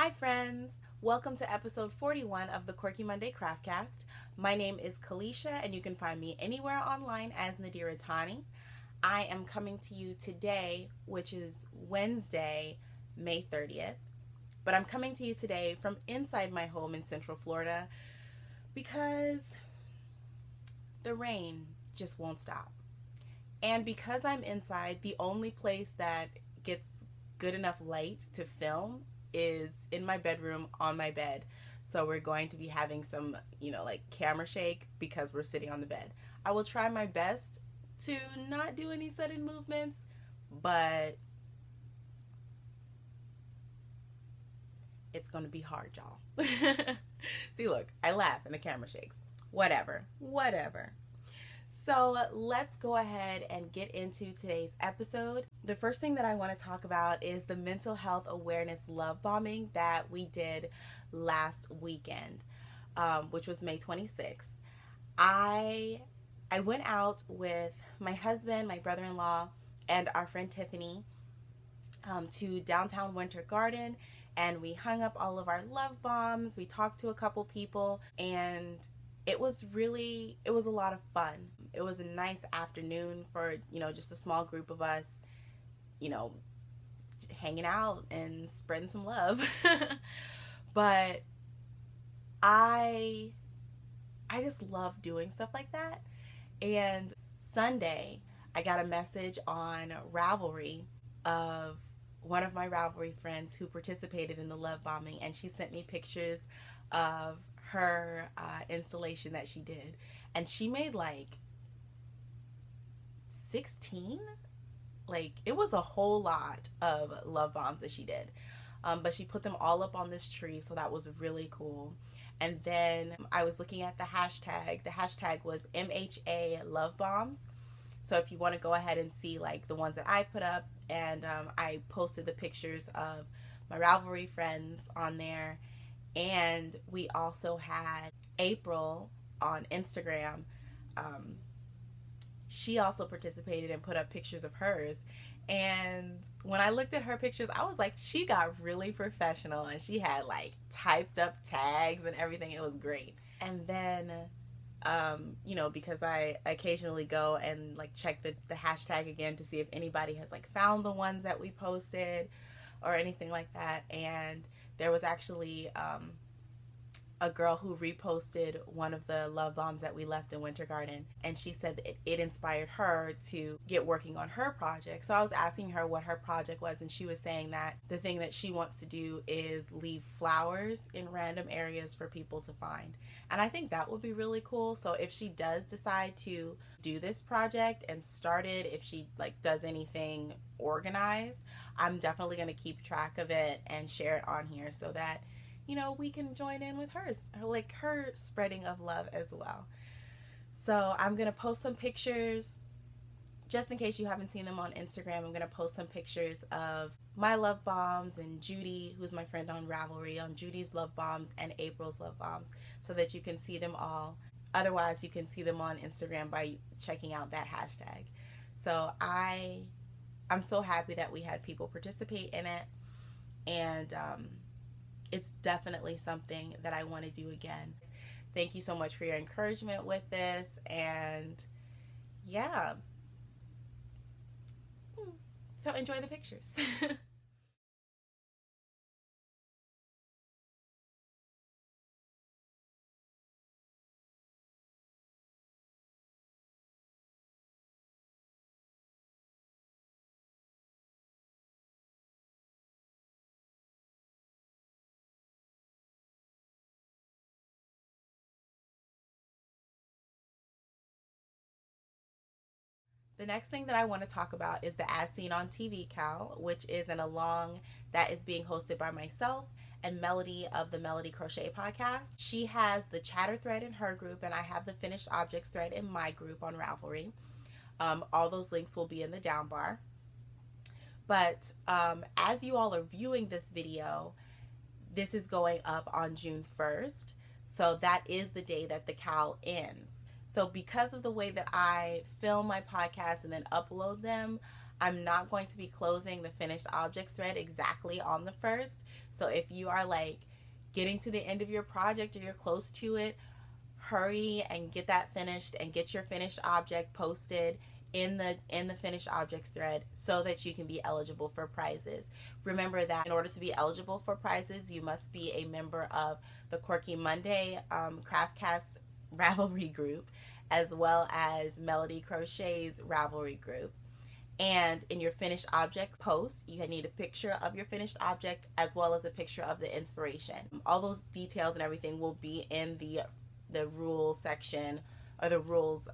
Hi friends! Welcome to episode 41 of the Quirky Monday Craftcast. My name is Kalisha and you can find me anywhere online as Nadira Tani. I am coming to you today, which is Wednesday, May 30th. But I'm coming to you today from inside my home in Central Florida because the rain just won't stop. And because I'm inside, the only place that gets good enough light to film is in my bedroom on my bed. So we're going to be having some, camera shake because we're sitting on the bed. I will try my best to not do any sudden movements, but it's going to be hard, y'all. See, look, I laugh and the camera shakes. Whatever. So let's go ahead and get into today's episode. The first thing that I want to talk about is the mental health awareness love bombing that we did last weekend, which was May 26th. I went out with my husband, my brother-in-law, and our friend Tiffany to downtown Winter Garden, and we hung up all of our love bombs. We talked to a couple people, and it was a lot of fun. It was a nice afternoon for, just a small group of us, hanging out and spreading some love. But I just love doing stuff like that. And Sunday, I got a message on Ravelry of one of my Ravelry friends who participated in the love bombing, and she sent me pictures of her installation that she did, and she made like 16. It was a whole lot of love bombs that she did, but she put them all up on this tree, so that was really cool. And then I was looking at the hashtag was MHA love bombs. So if you want to go ahead and see the ones that I put up, and I posted the pictures of my Ravelry friends on there. And we also had April on Instagram. She also participated and put up pictures of hers. And when I looked at her pictures, I was like, she got really professional, and she had typed up tags and everything. It was great. And then, because I occasionally go and check the hashtag again to see if anybody has found the ones that we posted or anything like that. And there was actually a girl who reposted one of the love bombs that we left in Winter Garden, and she said that it inspired her to get working on her project. So I was asking her what her project was, and she was saying that the thing that she wants to do is leave flowers in random areas for people to find. And I think that would be really cool. So if she does decide to do this project and start it, if she does anything organized, I'm definitely going to keep track of it and share it on here so that we can join in with hers, her spreading of love as well. So I'm going to post some pictures, just in case you haven't seen them on Instagram. I'm going to post some pictures of my love bombs and Judy, who's my friend on Ravelry, on Judy's love bombs and April's love bombs, so that you can see them all. Otherwise, you can see them on Instagram by checking out that hashtag. So I'm so happy that we had people participate in it, and it's definitely something that I want to do again. Thank you so much for your encouragement with this, and yeah. So enjoy the pictures. The next thing that I want to talk about is the As Seen on TV Cal, which is an along that is being hosted by myself and Melody of the Melody Crochet Podcast. She has the chatter thread in her group, and I have the finished objects thread in my group on Ravelry. All those links will be in the down bar. But as you all are viewing this video, this is going up on June 1st. So that is the day that the Cal ends. So because of the way that I film my podcasts and then upload them, I'm not going to be closing the finished objects thread exactly on the 1st. So if you are like getting to the end of your project or you're close to it, hurry and get that finished and get your finished object posted in the finished objects thread so that you can be eligible for prizes. Remember that in order to be eligible for prizes, you must be a member of the Quirky Monday Craftcast Ravelry group, as well as Melody Crochet's Ravelry group. And in your finished objects post, you need a picture of your finished object as well as a picture of the inspiration. All those details and everything will be in the rules section, or the rules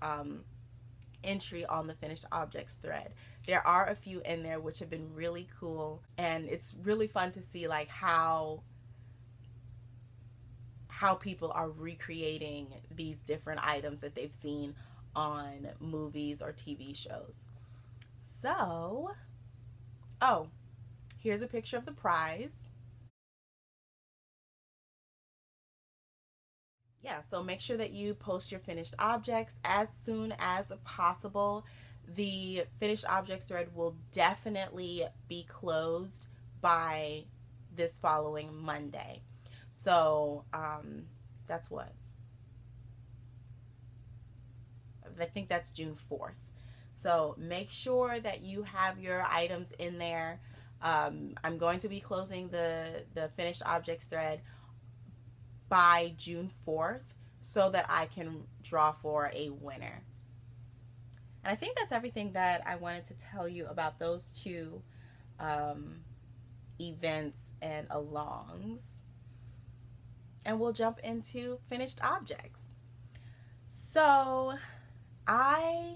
entry on the finished objects thread. There are a few in there which have been really cool, and it's really fun to see like how people are recreating these different items that they've seen on movies or TV shows. So, oh, here's a picture of the prize. Yeah, so make sure that you post your finished objects as soon as possible. The finished objects thread will definitely be closed by this following Monday. So that's what? I think that's June 4th. So make sure that you have your items in there. I'm going to be closing the finished objects thread by June 4th so that I can draw for a winner. And I think that's everything that I wanted to tell you about those two events and alongs. And we'll jump into finished objects. So I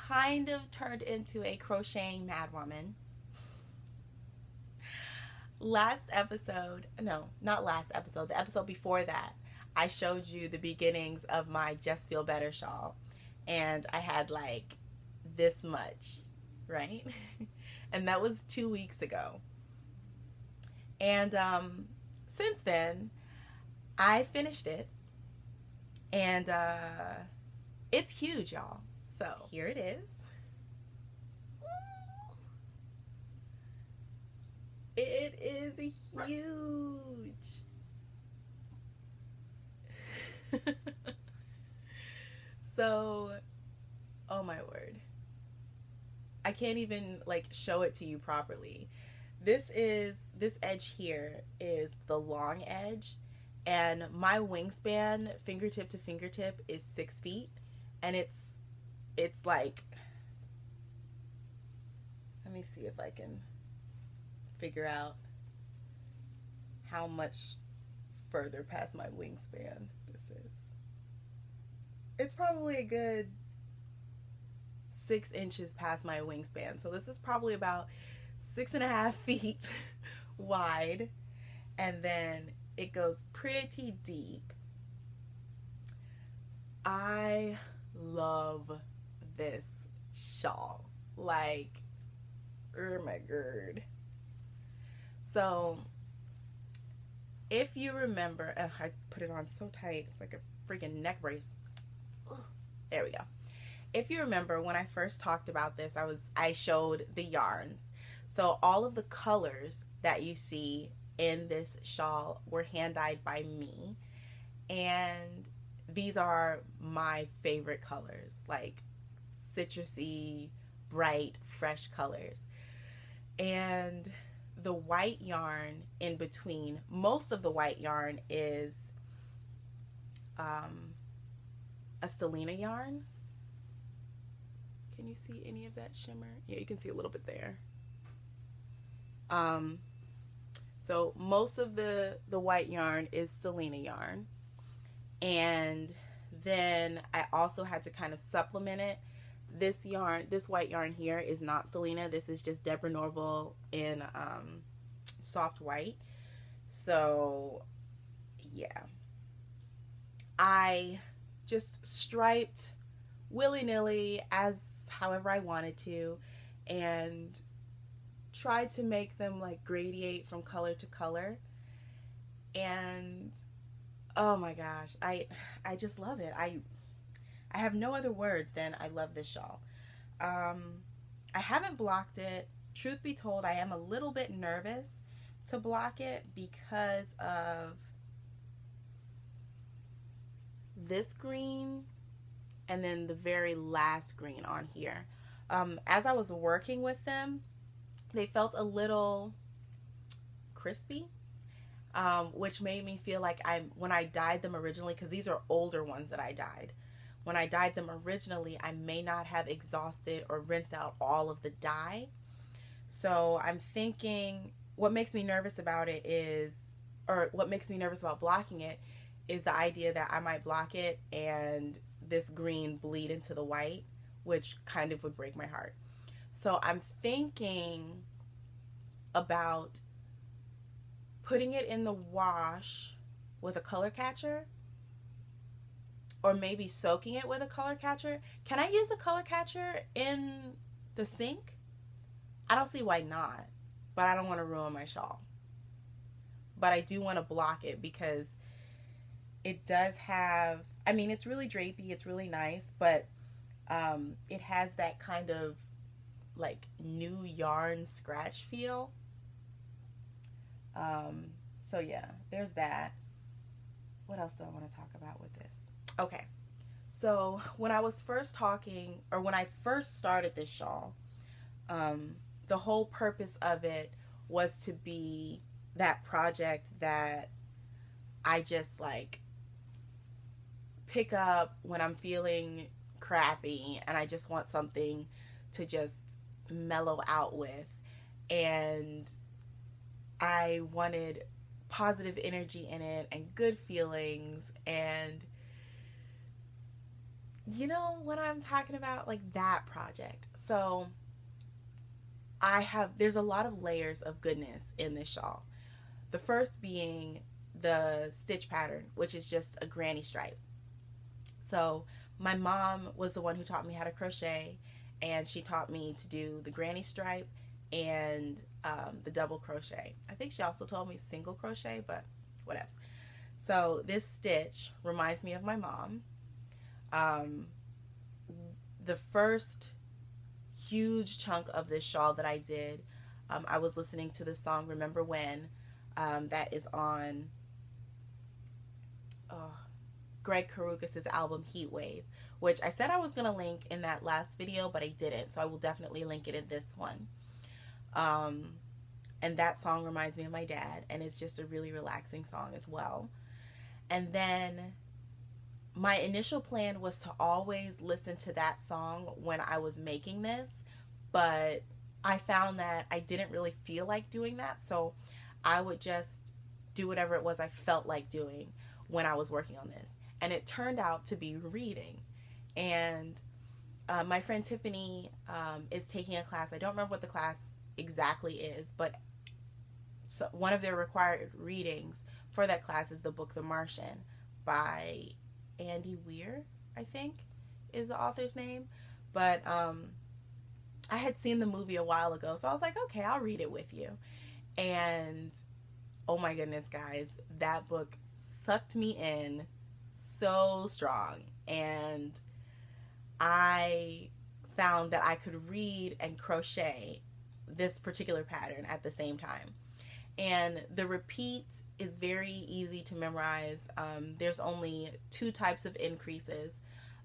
kind of turned into a crocheting madwoman. Last episode, no, not last episode, the episode before that, I showed you the beginnings of my Just Feel Better shawl. And I had like this much, right? And that was 2 weeks ago. And since then, I finished it. And it's huge, y'all. So here it is. It is huge. So, oh my word. I can't even like show it to you properly. This edge here is the long edge, and my wingspan fingertip to fingertip is 6 feet, and it's like, let me see if I can figure out how much further past my wingspan this is. It's probably a good 6 inches past my wingspan. So this is probably about 6.5 feet wide, and then it goes pretty deep. I love this shawl. Like, oh my god. So, if you remember, I put it on so tight, it's like a freaking neck brace. There we go. If you remember, when I first talked about this, I showed the yarns. So all of the colors that you see in this shawl were hand dyed by me, and these are my favorite colors, like citrusy, bright, fresh colors. And the white yarn in between, most of the white yarn is a Selena yarn. Can you see any of that shimmer? Yeah, you can see a little bit there. So most of the white yarn is Selena yarn, and then I also had to kind of supplement it. This white yarn here is not Selena. This is just Deborah Norville in soft white. So yeah, I just striped willy-nilly as however I wanted to, and tried to make them like gradiate from color to color. And oh my gosh, I just love it. I have no other words than I love this shawl. I haven't blocked it. Truth be told, I am a little bit nervous to block it because of this green and then the very last green on here. As I was working with them, they felt a little crispy, which made me feel like when I dyed them originally, because these are older ones that I dyed, when I dyed them originally, I may not have exhausted or rinsed out all of the dye. So I'm thinking what makes me nervous about it is, or what makes me nervous about blocking it is the idea that I might block it and this green bleed into the white, which kind of would break my heart. So I'm thinking about putting it in the wash with a color catcher, or maybe soaking it with a color catcher. Can I use a color catcher in the sink? I don't see why not, but I don't want to ruin my shawl. But I do want to block it because it does have, I mean, it's really drapey, it's really nice, but it has that kind of like new yarn scratch feel. So yeah, there's that. What else do I want to talk about with this? Okay, so when I was first talking, or when I first started this shawl, the whole purpose of it was to be that project that I just like pick up when I'm feeling crappy and I just want something to just mellow out with. And I wanted positive energy in it and good feelings, and you know what I'm talking about, like that project. So there's a lot of layers of goodness in this shawl. The first being the stitch pattern, which is just a granny stripe. So my mom was the one who taught me how to crochet, and she taught me to do the granny stripe and the double crochet. I think she also told me single crochet, but whatevs. So this stitch reminds me of my mom. The first huge chunk of this shawl that I did, I was listening to the song Remember When, that is on Gregg Karukas' album Heat Wave, which I said I was going to link in that last video, but I didn't, so I will definitely link it in this one. And that song reminds me of my dad, and it's just a really relaxing song as well. And then my initial plan was to always listen to that song when I was making this, but I found that I didn't really feel like doing that, so I would just do whatever it was I felt like doing when I was working on this. And it turned out to be reading. And my friend Tiffany is taking a class. I don't remember what the class exactly is, but so one of their required readings for that class is the book The Martian by Andy Weir, I think is the author's name. But I had seen the movie a while ago, so I was like, okay, I'll read it with you. And oh my goodness, guys, that book sucked me in so strong. And I found that I could read and crochet this particular pattern at the same time. And the repeat is very easy to memorize. There's only 2 types of increases.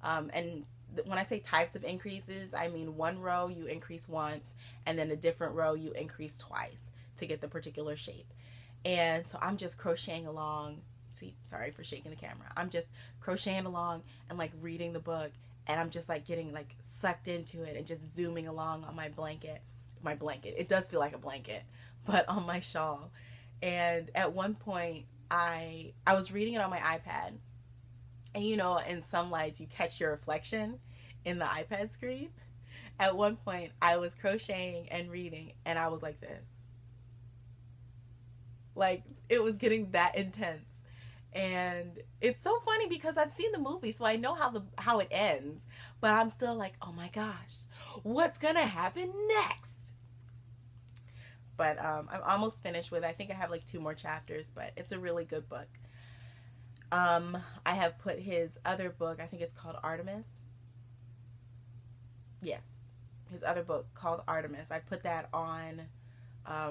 And when I say types of increases, I mean one row you increase once, and then a different row you increase twice to get the particular shape. And so I'm just crocheting along. See, sorry for shaking the camera. I'm just crocheting along and like reading the book, and I'm just like getting like sucked into it and just zooming along on my blanket. It does feel like a blanket, but on my shawl. And at one point I was reading it on my iPad, and you know, in some lights you catch your reflection in the iPad screen. At one point I was crocheting and reading, and I was like this. Like, it was getting that intense. And it's so funny because I've seen the movie, so I know how it ends, but I'm still like, oh my gosh, what's gonna happen next? But I'm almost finished with it. I think I have like 2 more chapters, but it's a really good book. I have put his other book, I think it's called Artemis. Yes, his other book called Artemis. I put that on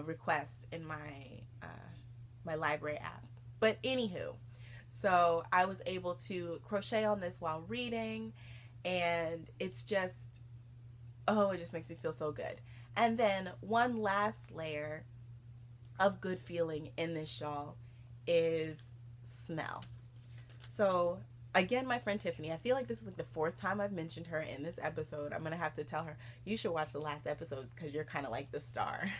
request in my my library app. But anywho, so I was able to crochet on this while reading, and it's just, oh, it just makes me feel so good. And then one last layer of good feeling in this shawl is smell. So again, my friend Tiffany, I feel like this is like the 4th time I've mentioned her in this episode. I'm gonna have to tell her, you should watch the last episodes because you're kind of like the star.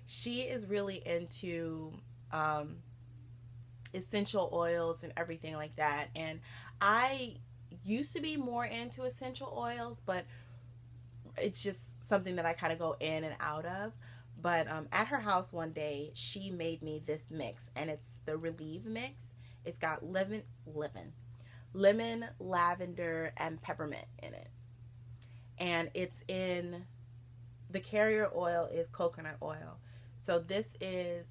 She is really into essential oils and everything like that. And I used to be more into essential oils, but it's just something that I kind of go in and out of. But at her house one day, she made me this mix, and it's the Relieve mix. It's got lemon, lavender, and peppermint in it. And it's in, the carrier oil is coconut oil. So this is,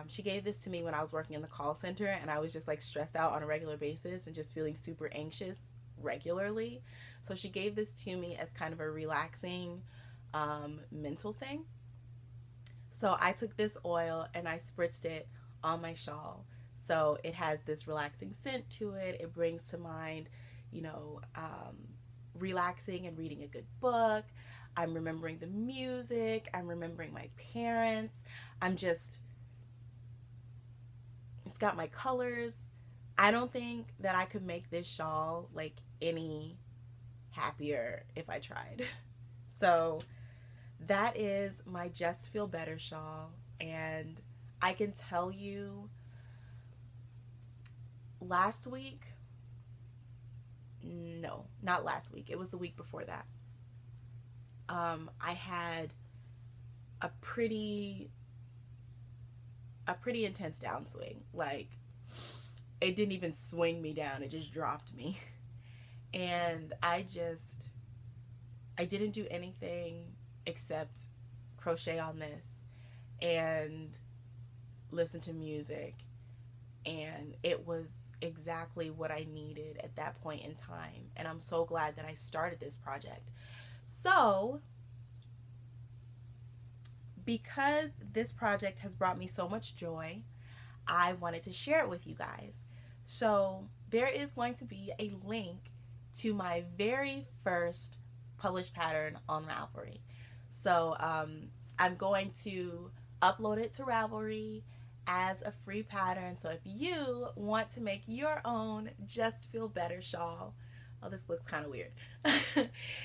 she gave this to me when I was working in the call center, and I was just like stressed out on a regular basis and just feeling super anxious regularly. So she gave this to me as kind of a relaxing mental thing. So I took this oil and I spritzed it on my shawl. So it has this relaxing scent to it. It brings to mind, you know, relaxing and reading a good book. I'm remembering the music. I'm remembering my parents. It's got my colors. I don't think that I could make this shawl like any happier if I tried. So that is my Just Feel Better shawl. And I can tell you, last week, no, not last week, it was the week before that, I had a pretty intense downswing. Like, it didn't even swing me down, it just dropped me. And I didn't do anything except crochet on this and listen to music, and it was exactly what I needed at that point in time. And I'm so glad that I started this project. So because this project has brought me so much joy, I wanted to share it with you guys. So there is going to be a link to my very first published pattern on Ravelry. So I'm going to upload it to Ravelry as a free pattern. So if you want to make your own Just Feel Better shawl, oh, this looks kind of weird.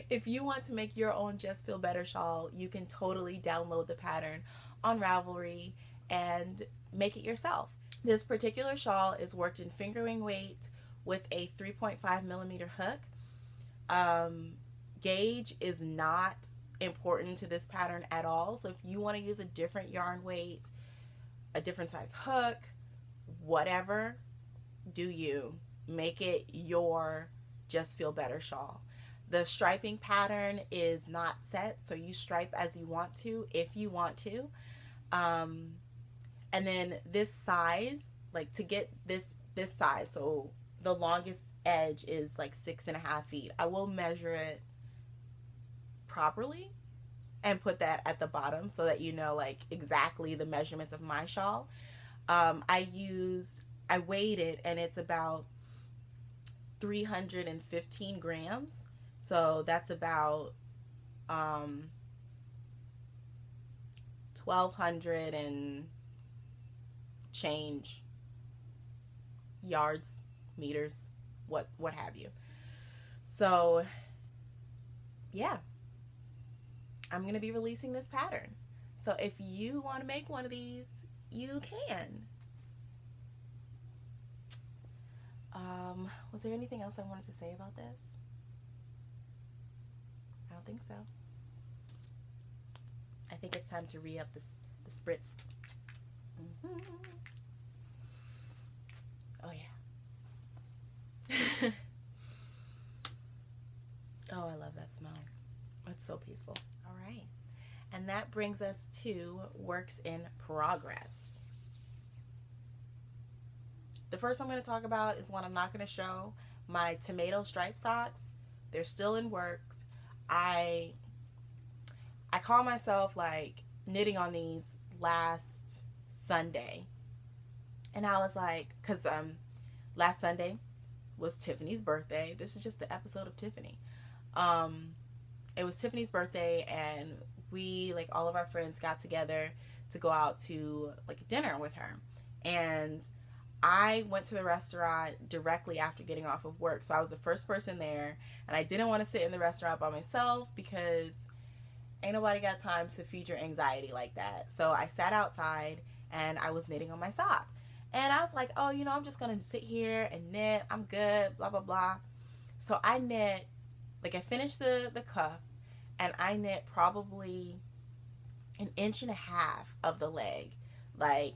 If you want to make your own Just Feel Better shawl, you can totally download the pattern on Ravelry and make it yourself. This particular shawl is worked in fingering weight with a 3.5 millimeter hook. Gauge is not important to this pattern at all. So if you want to use a different yarn weight, a different size hook, whatever, do you. Make it your Just Feel Better shawl. The striping pattern is not set, so you stripe as you want to, if you want to. And then this size, like to get this size, so the longest edge is like 6.5 feet. I will measure it properly and put that at the bottom so that you know like exactly the measurements of my shawl. I weighed it, and it's about 315 grams. So that's about 1,200 and change yards, meters, what have you. So yeah, I'm going to be releasing this pattern. So if you want to make one of these, you can. Was there anything else I wanted to say about this? I don't think so. I think it's time to re-up the spritz. Mm-hmm. Oh yeah. Oh, I love that smell. It's so peaceful. All right. And that brings us to works in progress. The first I'm going to talk about is one I'm not going to show. My tomato stripe socks. They're still in works. I I call myself like knitting on these last Sunday. And I was like, because last Sunday was Tiffany's birthday. This is just the episode of Tiffany. It was Tiffany's birthday, and we, like, all of our friends got together to go out to like dinner with her. And I went to the restaurant directly after getting off of work. So I was the first person there, and I didn't want to sit in the restaurant by myself because ain't nobody got time to feed your anxiety like that. So I sat outside and I was knitting on my sock. And I was like, oh, you know, I'm just going to sit here and knit. I'm good, blah, blah, blah. So I knit, like, I finished the cuff, and I knit probably 1.5 inches of the leg, like,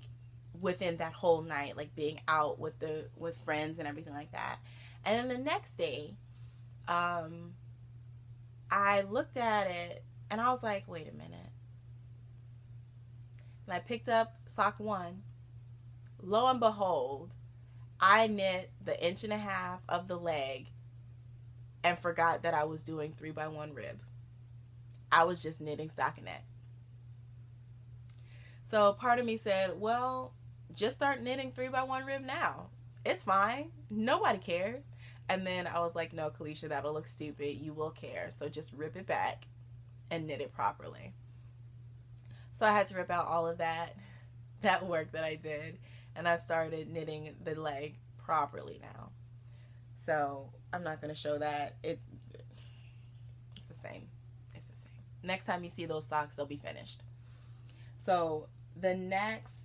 within that whole night, like being out with friends and everything like that. And then the next day, I looked at it and I was like, wait a minute. And I picked up sock 1. Lo and behold, I knit the 1.5 inches of the leg and forgot that I was doing 3x1 rib. I was just knitting stockinette. So part of me said, well, just start knitting 3x1 rib now. It's fine. Nobody cares. And then I was like, no, Kalisha, that'll look stupid. You will care. So just rip it back and knit it properly. So I had to rip out all of that work that I did. And I've started knitting the leg properly now. So I'm not going to show that. It's the same. It's the same. Next time you see those socks, they'll be finished. So the next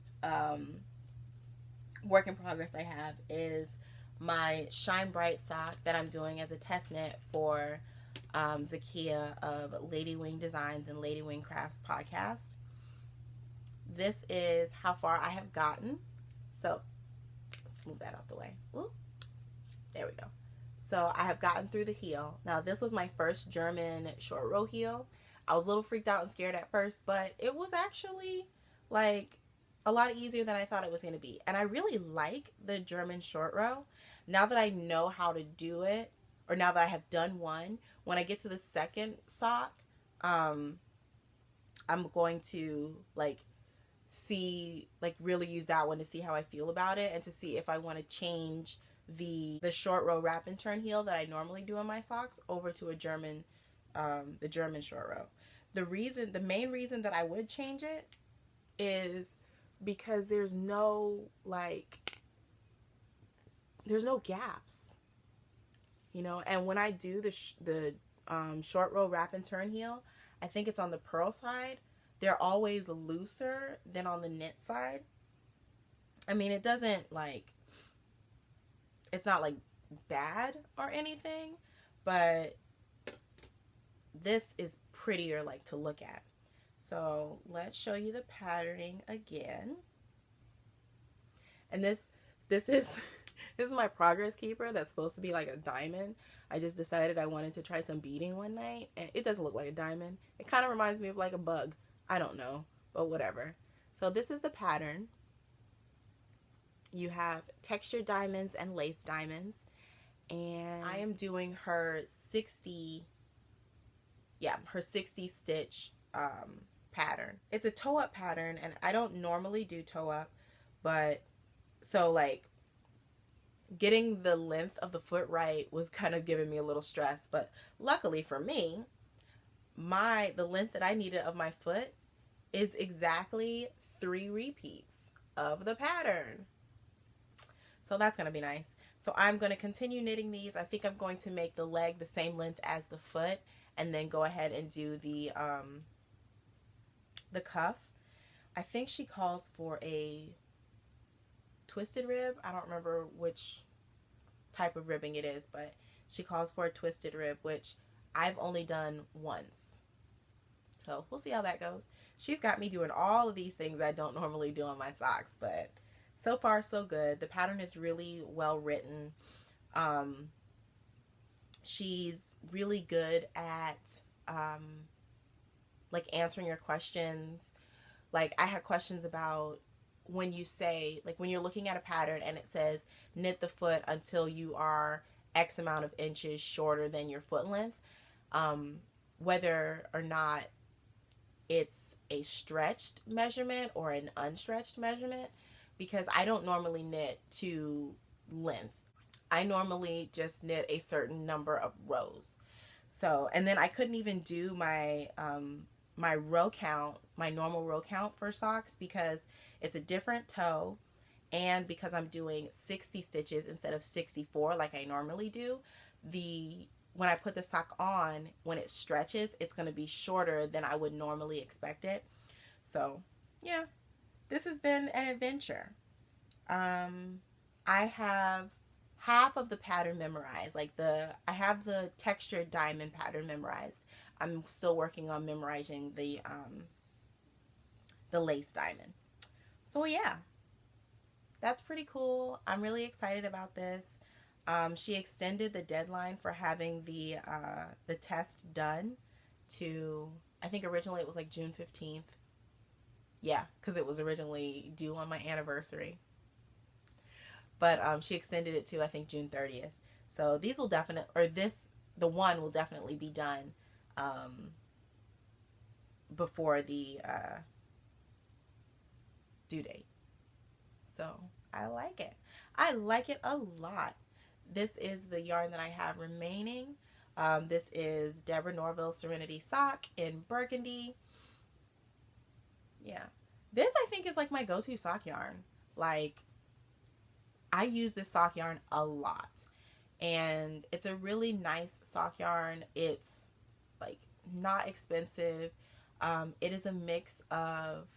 work in progress I have is my Shine Bright sock that I'm doing as a test knit for Zakia of Lady Wing Designs and Lady Wing Crafts podcast. This is how far I have gotten. So let's move that out the way. Ooh, there we go. So I have gotten through the heel. Now this was my first German short row heel. I was a little freaked out and scared at first, but it was actually like a lot easier than I thought it was going to be. And I really like the German short row. Now that I know how to do it, or now that I have done one, when I get to the second sock, I'm going to like really use that one to see how I feel about it and to see if I want to change the short row wrap and turn heel that I normally do in my socks over to the German short row. The main reason that I would change it is because there's no gaps, you know. And when I do the short row wrap and turn heel, I think it's on the purl side, they're always looser than on the knit side. I mean, it doesn't like, it's not like bad or anything, but this is prettier like to look at. So let's show you the patterning again. And this is my progress keeper that's supposed to be like a diamond. I just decided I wanted to try some beading one night, and it doesn't look like a diamond. It kind of reminds me of like a bug. I don't know, but whatever. So this is the pattern. You have textured diamonds and lace diamonds, and I am doing her 60 stitch pattern. It's a toe up pattern, and I don't normally do toe up, but so like getting the length of the foot right was kind of giving me a little stress. But luckily for me, the length that I needed of my foot is exactly 3 repeats of the pattern. So that's going to be nice. So I'm going to continue knitting these. I think I'm going to make the leg the same length as the foot, and then go ahead and do the cuff. I think she calls for a twisted rib. I don't remember which type of ribbing it is, but she calls for a twisted rib, which I've only done once. So we'll see how that goes. She's got me doing all of these things I don't normally do on my socks, but so far so good. The pattern is really well written. She's really good at like answering your questions. Like I had questions about when you say, like when you're looking at a pattern and it says knit the foot until you are X amount of inches shorter than your foot length, whether or not it's a stretched measurement or an unstretched measurement, because I don't normally knit to length. I normally just knit a certain number of rows. So, and then I couldn't even do my my row count, my normal row count for socks, because it's a different toe, and because I'm doing 60 stitches instead of 64 like I normally do, when I put the sock on, when it stretches, it's going to be shorter than I would normally expect it. So, yeah, this has been an adventure. I have half of the pattern memorized. I have the textured diamond pattern memorized. I'm still working on memorizing the lace diamond. So yeah, that's pretty cool. I'm really excited about this. She extended the deadline for having the test done to, I think originally it was like June 15th. Yeah, because it was originally due on my anniversary. But she extended it to, I think, June 30th. So these will definitely, or the one will definitely be done before the due date. So I like it. I like it a lot. This is the yarn that I have remaining. This is Deborah Norville Serenity sock in Burgundy. Yeah. This, I think, is like my go-to sock yarn. Like, I use this sock yarn a lot. And it's a really nice sock yarn. It's, like, not expensive. It is a mix of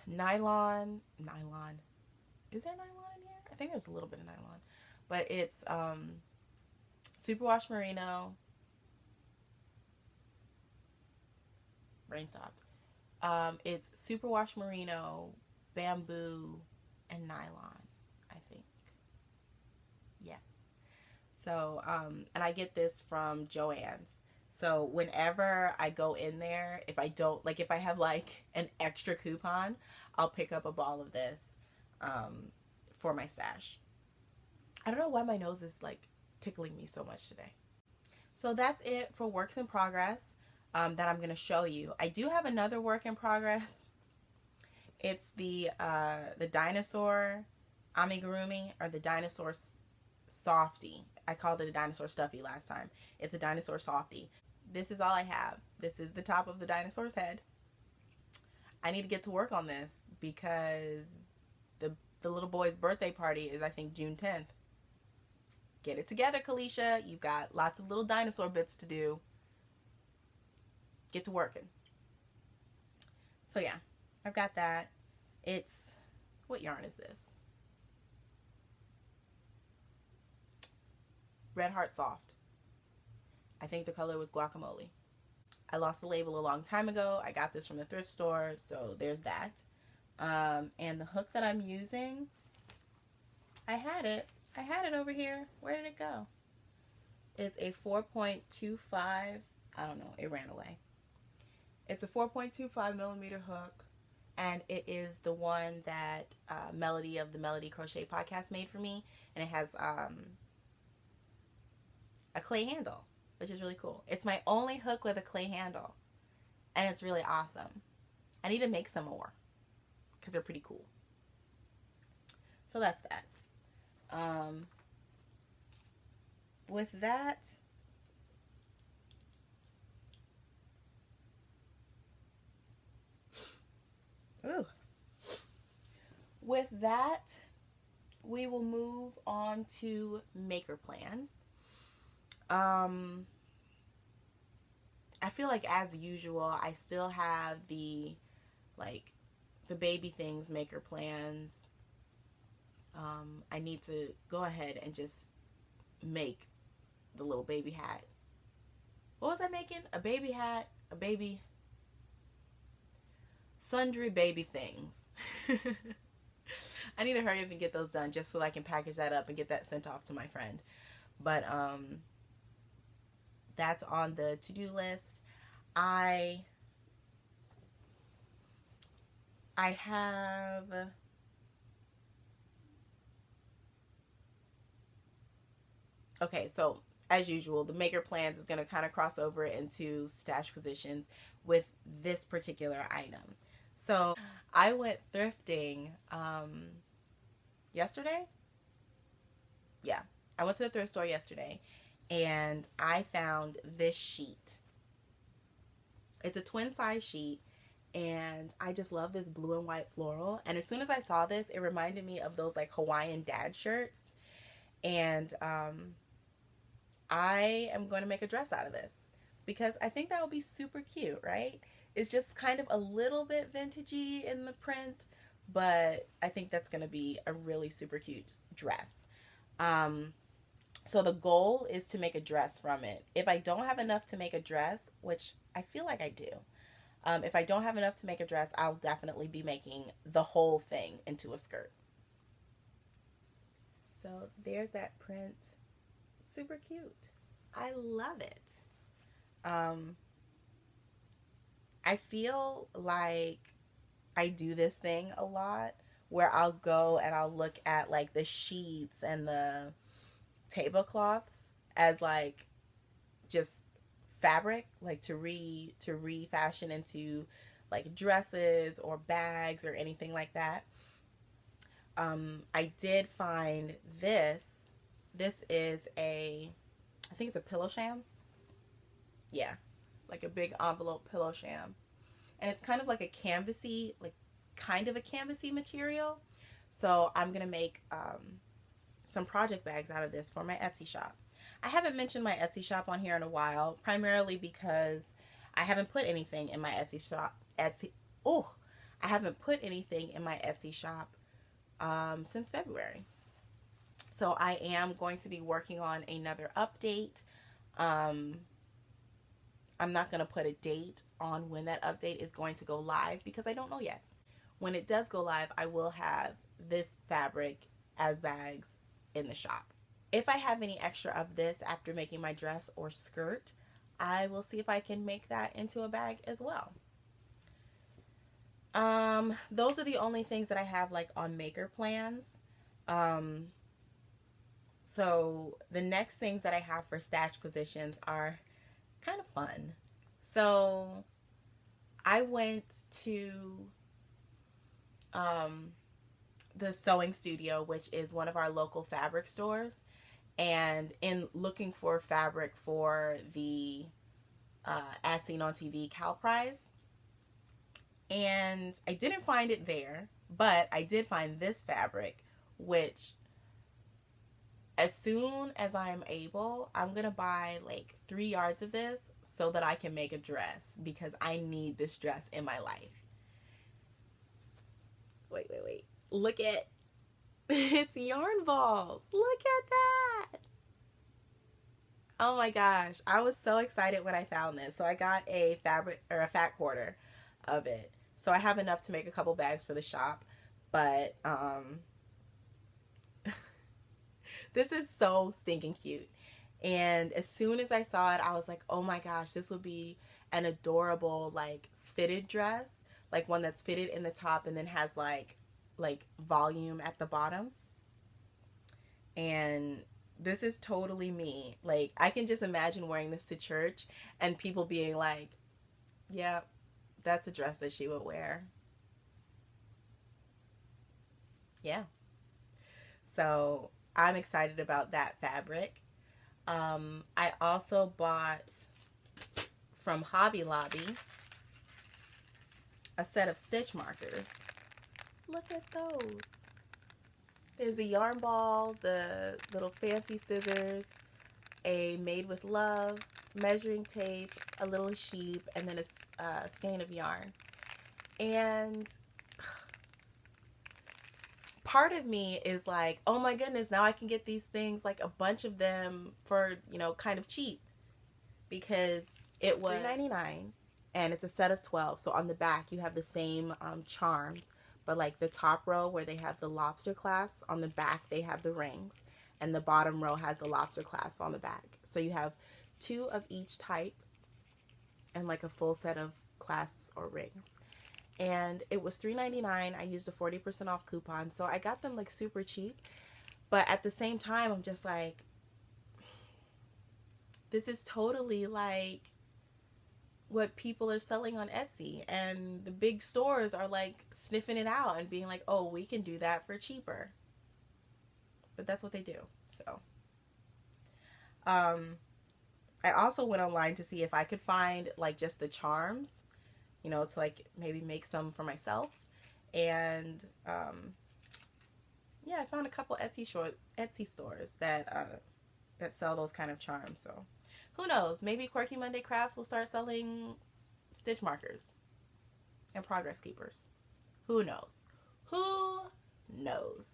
nylon. Is there nylon in here? I think there's a little bit of nylon. But it's superwash merino. Rain stopped. It's superwash merino, bamboo, and nylon, I think. Yes. So, and I get this from Joann's. So whenever I go in there, if I have like an extra coupon, I'll pick up a ball of this for my stash. I don't know why my nose is like tickling me so much today. So that's it for works in progress that I'm going to show you. I do have another work in progress. It's the dinosaur amigurumi, or the dinosaur softie. I called it a dinosaur stuffy last time. It's a dinosaur softie. This is all I have. This is the top of the dinosaur's head. I need to get to work on this because the little boy's birthday party is, I think, June 10th. Get it together, Kalisha. You've got lots of little dinosaur bits to do. Get to working. So yeah, I've got that. It's, what yarn is this? Red Heart Soft. I think the color was guacamole. I lost the label a long time ago. I got this from the thrift store, so there's that. And the hook that I'm using, I had it over here. Where did it go? It's a 4.25, I don't know, it ran away. It's a 4.25 millimeter hook, and it is the one that Melody of the Melody Crochet Podcast made for me, and it has a clay handle, which is really cool. It's my only hook with a clay handle, and it's really awesome. I need to make some more because they're pretty cool. So that's that. With that, we will move on to maker plans. I feel like, as usual, I still have the baby things maker plans. I need to go ahead and just make the little baby hat. What was I making? A baby hat, sundry baby things. I need to hurry up and get those done just so I can package that up and get that sent off to my friend. But that's on the to-do list. I have okay, so as usual, the maker plans is going to kind of cross over into stash positions with this particular item. So I went thrifting yesterday. Yeah, I went to the thrift store yesterday and I found this sheet. It's a twin size sheet and I just love this blue and white floral. And as soon as I saw this, it reminded me of those like Hawaiian dad shirts. And I am going to make a dress out of this because I think that would be super cute, right? It's just kind of a little bit vintagey in the print, but I think that's going to be a really super cute dress. So the goal is to make a dress from it. If I don't have enough to make a dress, which I feel like I do, if I don't have enough to make a dress, I'll definitely be making the whole thing into a skirt. So there's that print. Super cute. I love it. I feel like I do this thing a lot where I'll go and I'll look at like the sheets and the tablecloths as like just fabric, like to refashion into like dresses or bags or anything like that. I did find this. This is I think it's a pillow sham. Yeah, like a big envelope pillow sham. And it's kind of like a canvasy, material. So I'm going to make some project bags out of this for my Etsy shop. I haven't mentioned my Etsy shop on here in a while, primarily because I haven't put anything in my Etsy shop. I haven't put anything in my Etsy shop since February. So I am going to be working on another update. I'm not going to put a date on when that update is going to go live because I don't know yet. When it does go live, I will have this fabric as bags in the shop. If I have any extra of this after making my dress or skirt, I will see if I can make that into a bag as well. Those are the only things that I have like on maker plans. So the next things that I have for stash positions are kind of fun. So I went to the sewing studio, which is one of our local fabric stores, and in looking for fabric for the As Seen on TV Cal Prize. And I didn't find it there, but I did find this fabric, which as soon as I'm able, I'm going to buy like 3 yards of this so that I can make a dress because I need this dress in my life. Wait. Look at, it's yarn balls. Look at that. Oh my gosh. I was so excited when I found this. So I got a fat quarter of it. So I have enough to make a couple bags for the shop, but this is so stinking cute. And as soon as I saw it, I was like, oh my gosh, this would be an adorable like fitted dress, like one that's fitted in the top and then has like volume at the bottom. And this is totally me. Like I can just imagine wearing this to church and people being like, yeah, that's a dress that she would wear. Yeah. So I'm excited about that fabric. I also bought from Hobby Lobby a set of stitch markers. Look at those. There's a yarn ball, the little fancy scissors, a made with love, measuring tape, a little sheep, and then a skein of yarn. And part of me is like, oh my goodness, now I can get these things, like a bunch of them for, kind of cheap, because it was $3.99 and it's a set of 12. So on the back you have the same charms, but like the top row where they have the lobster clasps, on the back they have the rings, and the bottom row has the lobster clasp on the back. So you have 2 of each type and like a full set of clasps or rings. And it was $3.99. I used a 40% off coupon, so I got them like super cheap. But at the same time, I'm just like, this is totally like what people are selling on Etsy, and the big stores are like sniffing it out and being like, oh, we can do that for cheaper. But that's what they do. So I also went online to see if I could find like just the charms, you know, to like maybe make some for myself. And yeah, I found a couple Etsy stores that sell those kind of charms. So who knows? Maybe Quirky Monday Crafts will start selling stitch markers and progress keepers. Who knows? Who knows?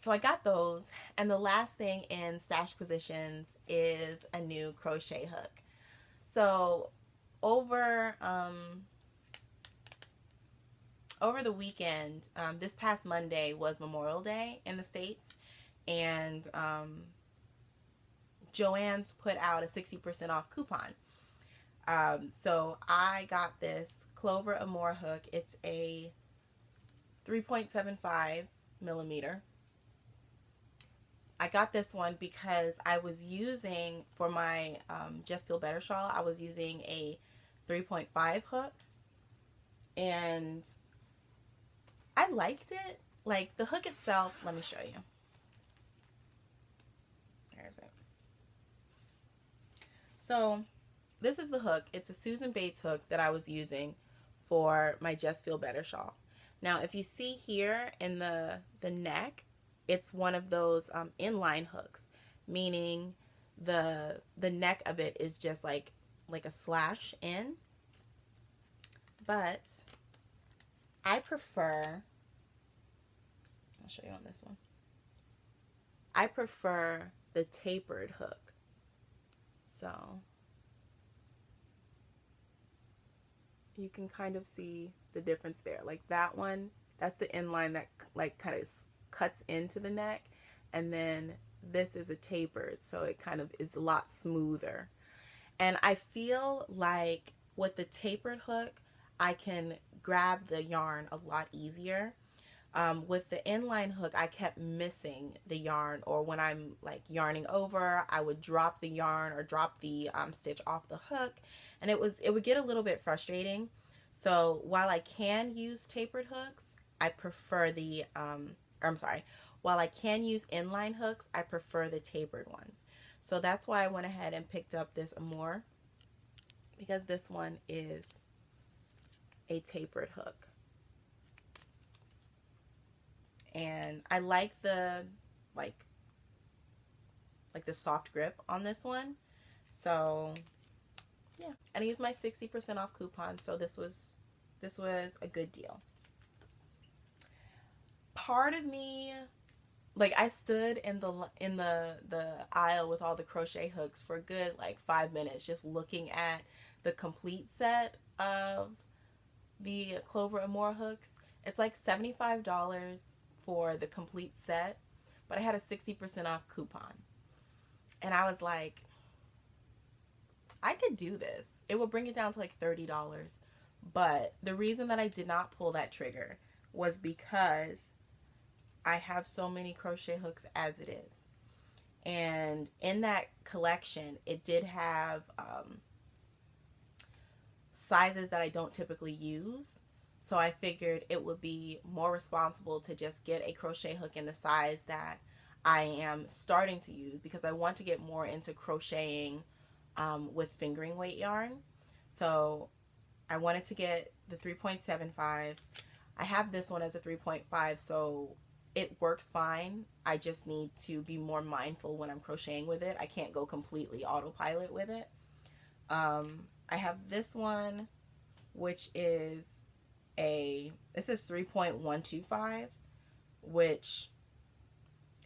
So I got those, and the last thing in stash positions is a new crochet hook. So over the weekend, this past Monday was Memorial Day in the States, and Joann's put out a 60% off coupon. So I got this Clover Amore hook. It's a 3.75 millimeter. I got this one because I was using, for my Just Feel Better shawl, I was using a 3.5 hook, and I liked it. Like the hook itself, let me show you. There's it. So this is the hook. It's a Susan Bates hook that I was using for my Just Feel Better shawl. Now, if you see here in the neck, it's one of those inline hooks, meaning the neck of it is just like a slash in. But I prefer, I'll show you on this one. I prefer the tapered hook. So you can kind of see the difference there. Like that one, that's the inline that like kind of cuts into the neck, and then this is a tapered, so it kind of is a lot smoother. And I feel like with the tapered hook, I can grab the yarn a lot easier. With the inline hook, I kept missing the yarn, or when I'm like yarning over, I would drop the yarn or drop the stitch off the hook, and it would get a little bit frustrating. So while I can use tapered hooks, I prefer the while I can use inline hooks, I prefer the tapered ones. So that's why I went ahead and picked up this Amore, because this one is a tapered hook. And I like the like the soft grip on this one. So yeah, and I used my 60% off coupon, so this was a good deal. Part of me, like, I stood in the aisle with all the crochet hooks for a good like 5 minutes, just looking at the complete set of the Clover Amore hooks. It's like $75 for the complete set, but I had a 60% off coupon, and I was like, I could do this. It would bring it down to like $30. But the reason that I did not pull that trigger was because I have so many crochet hooks as it is. And in that collection, it did have sizes that I don't typically use. So I figured it would be more responsible to just get a crochet hook in the size that I am starting to use, because I want to get more into crocheting with fingering weight yarn. So I wanted to get the 3.75. I have this one as a 3.5, so it works fine. I just need to be more mindful when I'm crocheting with it. I can't go completely autopilot with it. I have this one, which is this is 3.125, which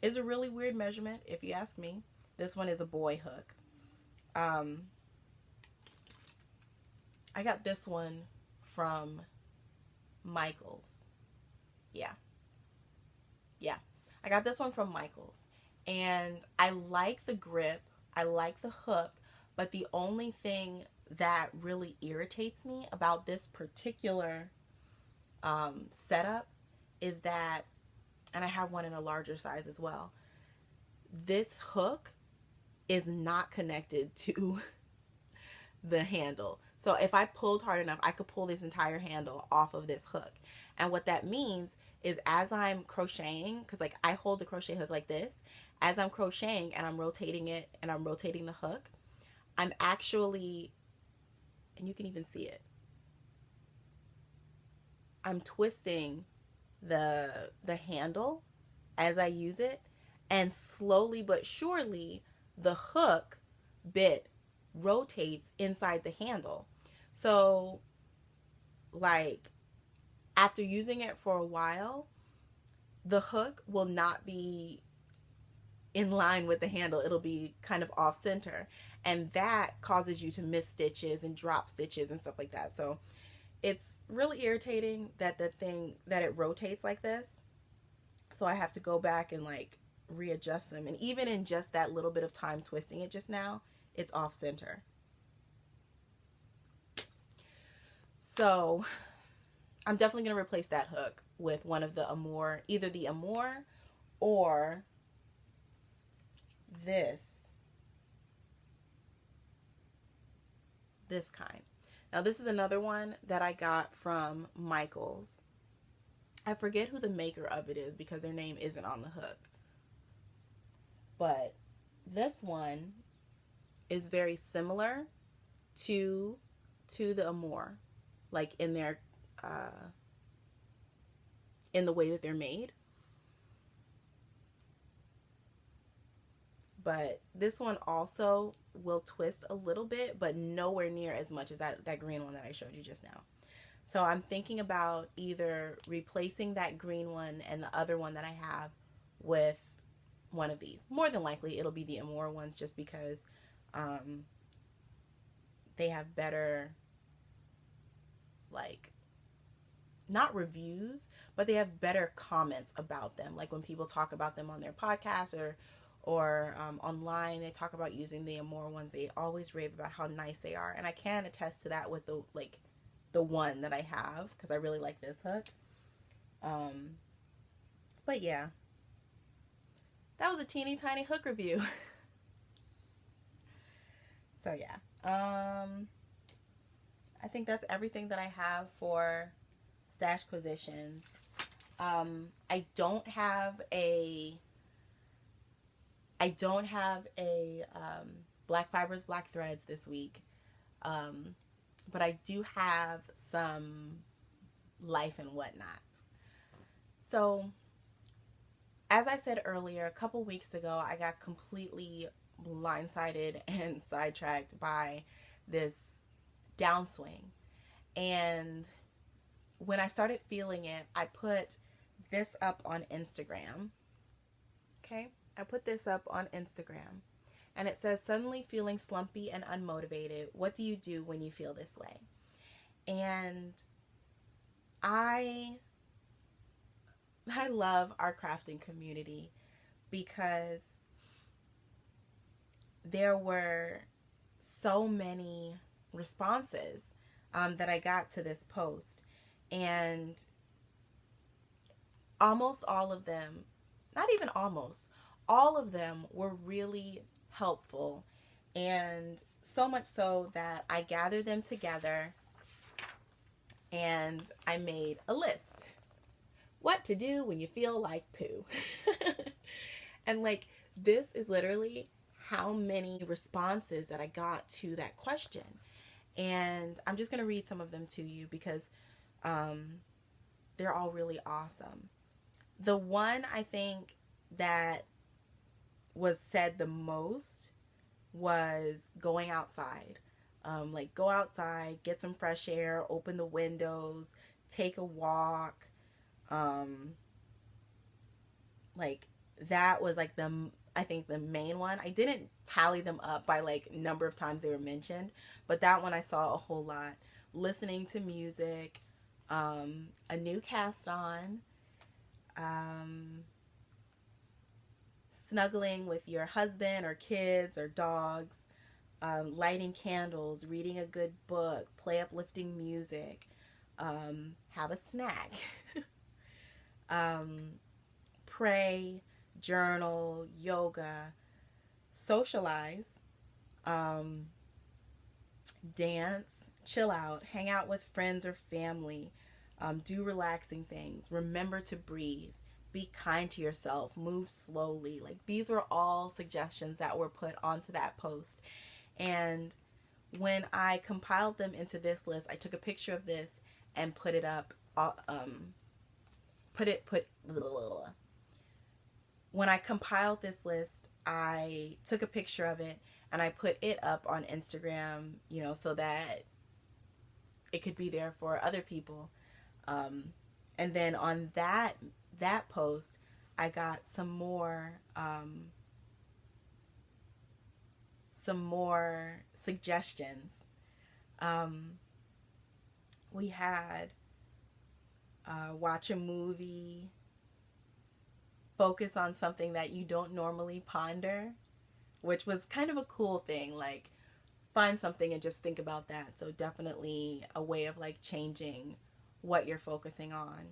is a really weird measurement if you ask me. This one is a boy hook. I got this one from Michaels. Yeah. I got this one from Michaels, and I like the grip, I like the hook, but the only thing that really irritates me about this particular setup is that, and I have one in a larger size as well, this hook is not connected to the handle. So if I pulled hard enough, I could pull this entire handle off of this hook. And what that means is as I'm crocheting, because like I hold the crochet hook like this, as I'm crocheting and I'm rotating it and I'm rotating the hook, I'm actually, and you can even see it, I'm twisting the handle as I use it, and slowly but surely the hook bit rotates inside the handle. So like after using it for a while, the hook will not be in line with the handle. It'll be kind of off center, and that causes you to miss stitches and drop stitches and stuff like that. So it's really irritating that the thing that it rotates like this. So I have to go back and like readjust them. And even in just that little bit of time twisting it just now, it's off center. So I'm definitely going to replace that hook with one of the Amore, either the Amore or this kind. Now this is another one that I got from Michaels. I forget who the maker of it is because their name isn't on the hook. But this one is very similar to the Amore, like in their in the way that they're made. But this one also will twist a little bit, but nowhere near as much as that green one that I showed you just now. So I'm thinking about either replacing that green one and the other one that I have with one of these. More than likely it'll be the Amore ones, just because they have better, like, not reviews, but they have better comments about them. Like when people talk about them on their podcast or online, they talk about using the Amore ones. They always rave about how nice they are, and I can attest to that with the one that I have, because I really like this hook. But yeah, that was a teeny tiny hook review. So yeah, I think that's everything that I have for Stashquisitions. I don't have a Black Fibers, Black Threads this week. But I do have some Life and Whatnot. So, as I said earlier, a couple weeks ago, I got completely blindsided and sidetracked by this downswing. And when I started feeling it, I put this up on Instagram. Okay? I put this up on Instagram. And it says, suddenly feeling slumpy and unmotivated. What do you do when you feel this way? And I love our crafting community because there were so many responses that I got to this post. And almost all of them, not even almost, all of them were really helpful, and so much so that I gathered them together and I made a list. What to do when you feel like poo. And like, this is literally how many responses that I got to that question. And I'm just going to read some of them to you because they're all really awesome. The one I think that was said the most was going outside. Like, go outside, get some fresh air, open the windows, take a walk. Like, that was like I think the main one. I didn't tally them up by like number of times they were mentioned, but that one I saw a whole lot. Listening to music, a new cast on, snuggling with your husband or kids or dogs, lighting candles, reading a good book, play uplifting music, have a snack, pray, journal, yoga, socialize, dance, chill out, hang out with friends or family, do relaxing things, remember to breathe, be kind to yourself, move slowly. Like, these were all suggestions that were put onto that post. And when I compiled them into this list, I took a picture of this and put it up. When I compiled this list, I took a picture of it and I put it up on Instagram, you know, so that it could be there for other people. And then on that post, I got some more suggestions. We had watch a movie, focus on something that you don't normally ponder, which was kind of a cool thing. Like, find something and just think about that. So definitely a way of like changing what you're focusing on.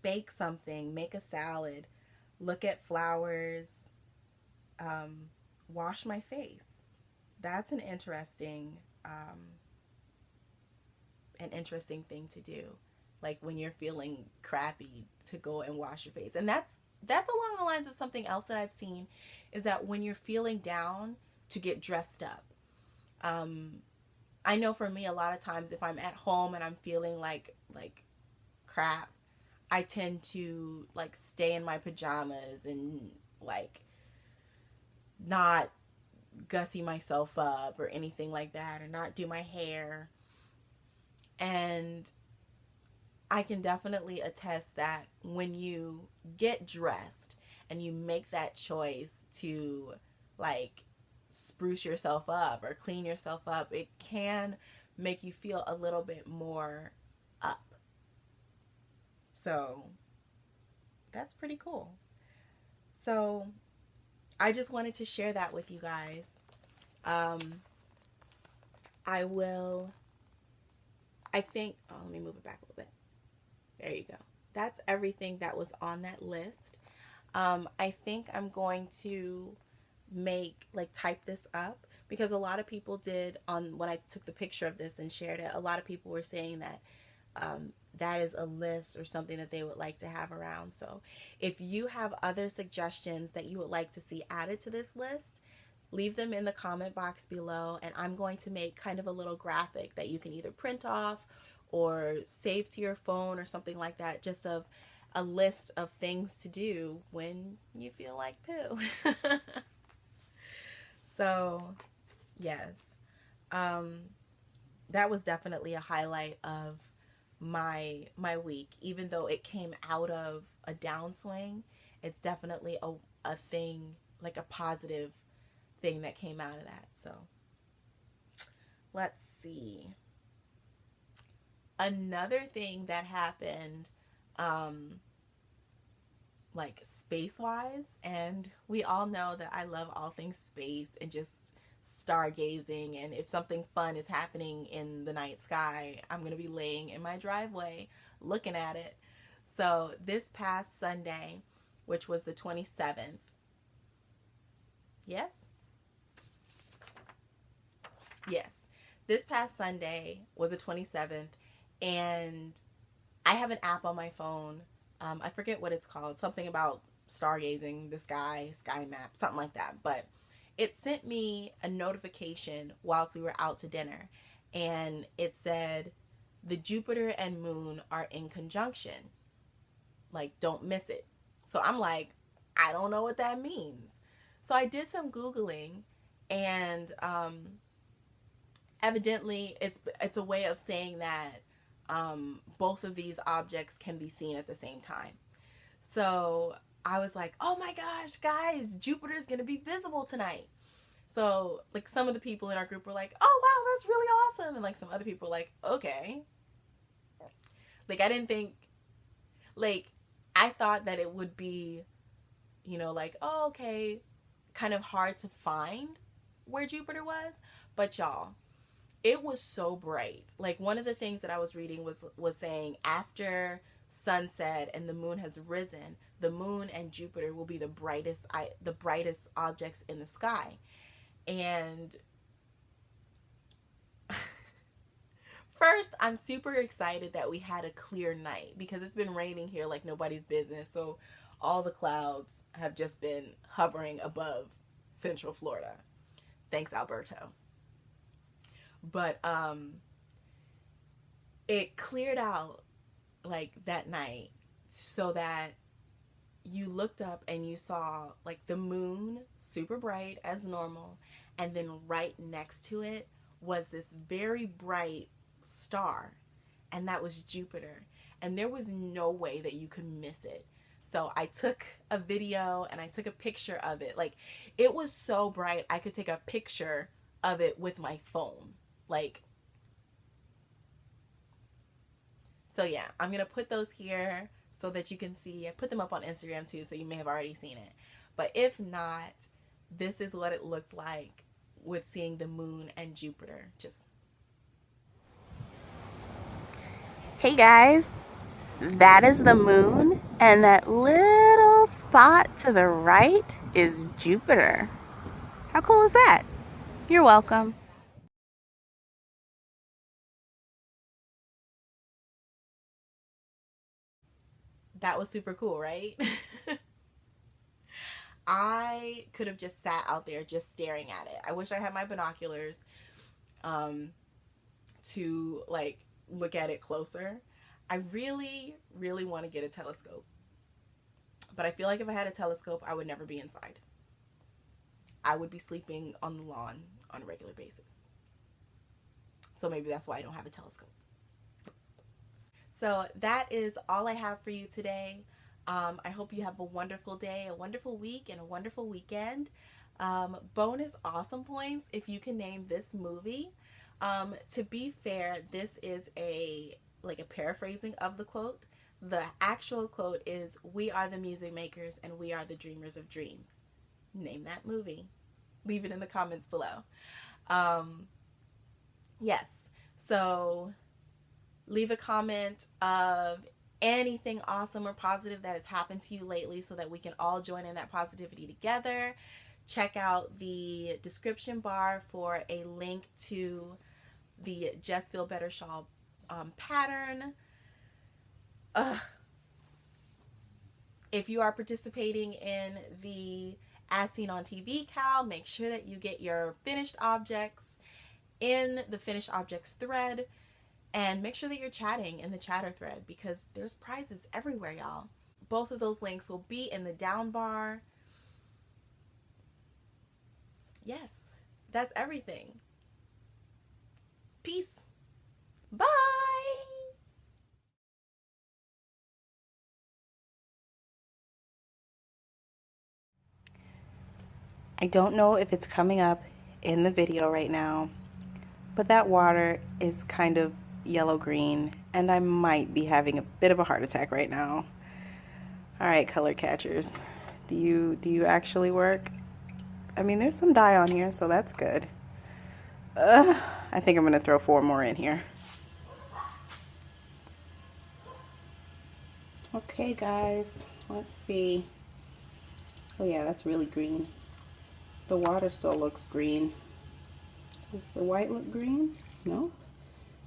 Bake something, make a salad, look at flowers, wash my face. That's an interesting thing to do. Like, when you're feeling crappy, to go and wash your face. And that's along the lines of something else that I've seen, is that when you're feeling down, to get dressed up. I know for me, a lot of times if I'm at home and I'm feeling like crap, I tend to like stay in my pajamas and like not gussy myself up or anything like that, or not do my hair. And I can definitely attest that when you get dressed and you make that choice to like spruce yourself up or clean yourself up, it can make you feel a little bit more up. So that's pretty cool. So I just wanted to share that with you guys. Let me move it back a little bit. There you go. That's everything that was on that list. I think I'm going to type this up, because a lot of people did, when I took the picture of this and shared it, a lot of people were saying that that is a list or something that they would like to have around. So if you have other suggestions that you would like to see added to this list, leave them in the comment box below, and I'm going to make kind of a little graphic that you can either print off or save to your phone or something like that, just of a list of things to do when you feel like poo. So yes, that was definitely a highlight of my week. Even though it came out of a downswing, it's definitely a thing, like a positive thing that came out of that. So let's see. Another thing that happened, like space-wise, and we all know that I love all things space and just stargazing, and if something fun is happening in the night sky, I'm going to be laying in my driveway looking at it. So this past Sunday, which was the 27th, yes, this past Sunday was the 27th, and I have an app on my phone. I forget what it's called, something about stargazing, the sky map, something like that. But it sent me a notification whilst we were out to dinner, and it said, the Jupiter and moon are in conjunction. Like, don't miss it. So I'm like, I don't know what that means. So I did some Googling, and evidently it's a way of saying that both of these objects can be seen at the same time. So I was like, oh my gosh, guys, Jupiter's gonna be visible tonight. So like some of the people in our group were like, oh wow, that's really awesome. And like some other people were like, okay. Like I didn't think, like I thought that it would be, you know, like, oh okay, kind of hard to find where Jupiter was. But y'all, it was so bright. Like one of the things that I was reading was saying after sunset and the moon has risen, the moon and Jupiter will be the brightest objects in the sky. And first, I'm super excited that we had a clear night because it's been raining here like nobody's business. So all the clouds have just been hovering above Central Florida. Thanks, Alberto. But it cleared out like that night so that you looked up and you saw like the moon super bright as normal, and then right next to it was this very bright star, and that was Jupiter, and there was no way that you could miss it. So I took a video and I took a picture of it. Like, it was so bright I could take a picture of it with my phone. Like, so yeah, I'm gonna put those here so that you can see. I put them up on Instagram too, so you may have already seen it. But if not, this is what it looked like with seeing the moon and Jupiter. Just, hey guys, that is the moon, and that little spot to the right is Jupiter. How cool is that? You're welcome. That was super cool, right? I could have just sat out there just staring at it. I wish I had my binoculars to like look at it closer. I really, really want to get a telescope. But I feel like if I had a telescope, I would never be inside. I would be sleeping on the lawn on a regular basis. So maybe that's why I don't have a telescope. So that is all I have for you today. I hope you have a wonderful day, a wonderful week, and a wonderful weekend. Bonus awesome points if you can name this movie. To be fair, this is a paraphrasing of the quote. The actual quote is, "We are the music makers and we are the dreamers of dreams." Name that movie. Leave it in the comments below. Yes, so leave a comment of anything awesome or positive that has happened to you lately so that we can all join in that positivity together. Check out the description bar for a link to the Just Feel Better Shawl pattern. If you are participating in the As Seen on TV Cal, make sure that you get your finished objects in the finished objects thread, and make sure that you're chatting in the chatter thread because there's prizes everywhere, y'all. Both of those links will be in the down bar. Yes, that's everything. Peace. Bye. I don't know if it's coming up in the video right now, but that water is kind of yellow-green, and I might be having a bit of a heart attack right now. All right, color catchers, do you actually work? I mean, there's some dye on here, so that's good. I think I'm gonna throw 4 more in here. Okay, guys, let's see. Oh yeah, that's really green. The water still looks green. Does the white look green? No.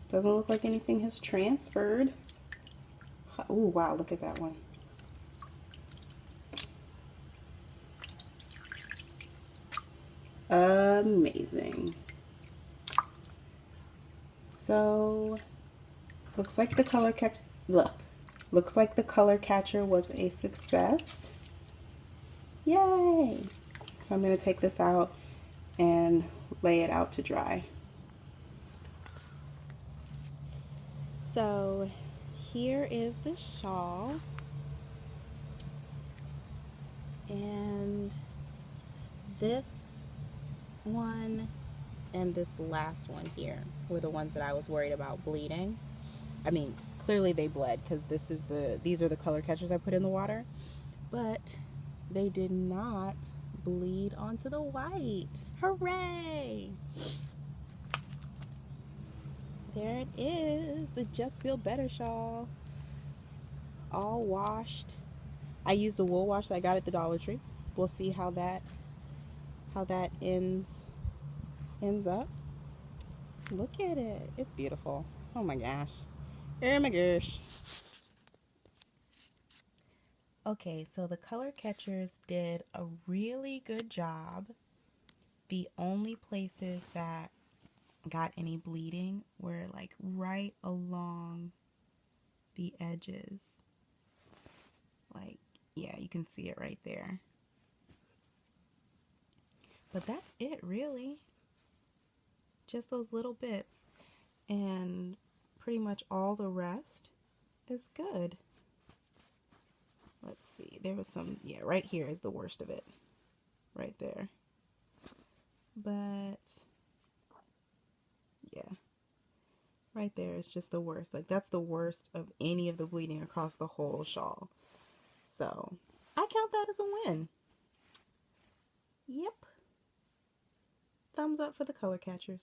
Doesn't look like anything has transferred. Oh wow, look at that one. Amazing. So, looks like the color catcher was a success. Yay! So I'm going to take this out and lay it out to dry. So here is the shawl, and this one and this last one here were the ones that I was worried about bleeding. I mean, clearly they bled because these are the color catchers I put in the water, but they did not bleed onto the white. Hooray! There it is, the Just Feel Better shawl. all washed. I used a wool wash that I got at the Dollar Tree. We'll see how that ends up. Look at it. It's beautiful. Oh my gosh. Oh my gosh. Okay, so the color catchers did a really good job. The only places that got any bleeding were like right along the edges. Like, yeah, you can see it right there. But that's it, really. Just those little bits. And pretty much all the rest is good. Let's see. There was some, yeah, right here is the worst of it. Right there. But, yeah. Right there is just the worst. Like, that's the worst of any of the bleeding across the whole shawl. So, I count that as a win. Yep. Thumbs up for the color catchers.